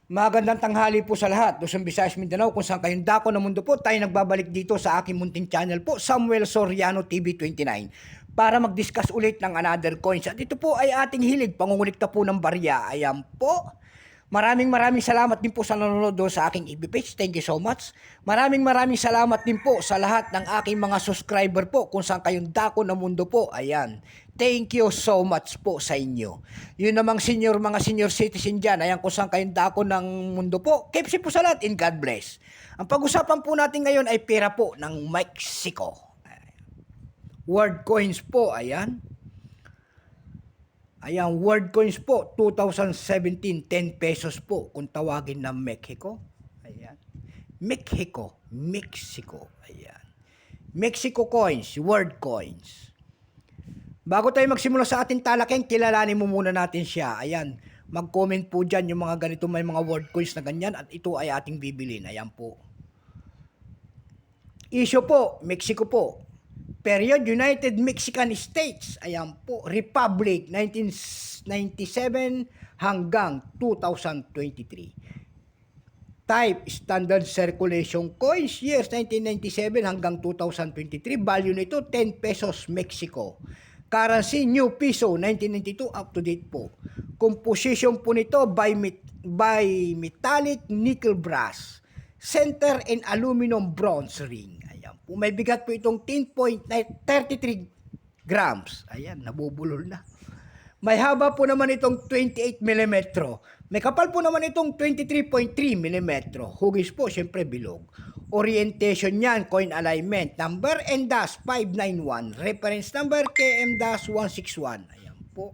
Magandang tanghali po sa lahat. Luzon, Visayas, Mindanao, kung saan kayong dako ng mundo po, tayo nagbabalik dito sa aking munting channel po, Samuel Soriano TV29, para mag-discuss ulit ng another coins. At ito po ay ating hilig, pangungulikta po ng barya. Ayan po. Maraming salamat din po sa nanonood sa aking FB page. Thank you so much. Maraming salamat din po sa lahat ng aking mga subscriber po kung saan kayong dako ng mundo po. Ayan. Thank you so much po sa inyo. Yun namang mga senior citizen dyan. Ayan, kung saan kayong dako ng mundo po. Keep safe po sa lahat and God bless. Ang pag-usapan po natin ngayon ay pera po ng Mexico. World coins po. Ayan. Ayan, world coins po, 2017, 10 pesos po kung tawagin ng Mexico. Ayan. Mexico. Ayan. Mexico coins, world coins. Bago tayo magsimula sa ating talakeng, kilalanin mo muna natin siya. Ayan, mag-comment po dyan yung mga ganito, may mga world coins na ganyan at ito ay ating bibilin. Ayan po. Issue po, Mexico po. Period, United Mexican States. Ayan po, Republic, 1997 hanggang 2023. Type, Standard Circulation Coins, years 1997 hanggang 2023. Value nito, 10 pesos Mexico. Currency, New Peso, 1992, up to date po. Composition po nito by metallic nickel brass. Center and aluminum bronze ring. Ayan po. May bigat po itong 10.33 grams. Ayan, nabubulol na. May haba po naman itong 28 mm. May kapal po naman itong 23.3 mm. Hugis po, syempre bilog. Orientation niyan, coin alignment. Number N-591. Reference number KM-161. Ayan po.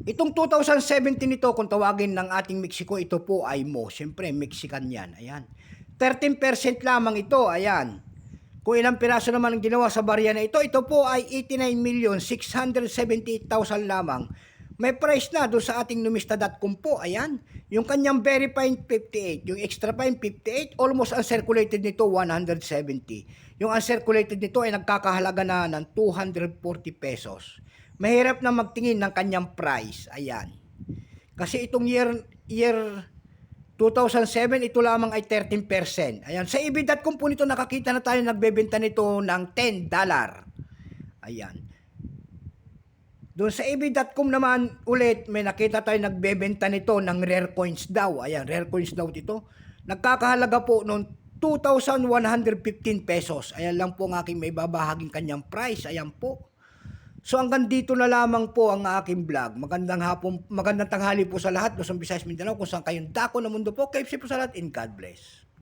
Itong 2017 nito, kung tawagin ng ating Mexico, ito po ay mo. Siyempre, Mexican yan. Ayan. 13% lamang ito. Ayan. Kung ilang piraso naman ang ginawa sa barya na ito, ito po ay 89,678,000 lamang. May price na doon sa ating numista.com po. Ayan. Yung kanyang very fine 58. Yung extra fine 58. Almost uncirculated nito 170. Yung uncirculated nito ay nagkakahalaga na ng 240 pesos. Mahirap na magtingin ng kanyang price. Ayan. Kasi itong year 2007, ito lamang ay 13%. Ayan. Sa ebay.com po nito nakakita na tayo nagbebenta nito ng $10. Ayan. Doon sa ebay.com naman ulit, may nakita tayo nagbebenta nito ng rare coins daw. Ayan, rare coins daw dito. Nagkakahalaga po noong 2,115 pesos. Ayan lang po ang aking may babahaging kanyang price. Ayan po. So hanggang dito na lamang po ang aking vlog. Magandang tanghali po sa lahat. Luzon, Visayas, Mindanao, kung saan kayong dako ng mundo po. Keep safe po sa lahat and God bless.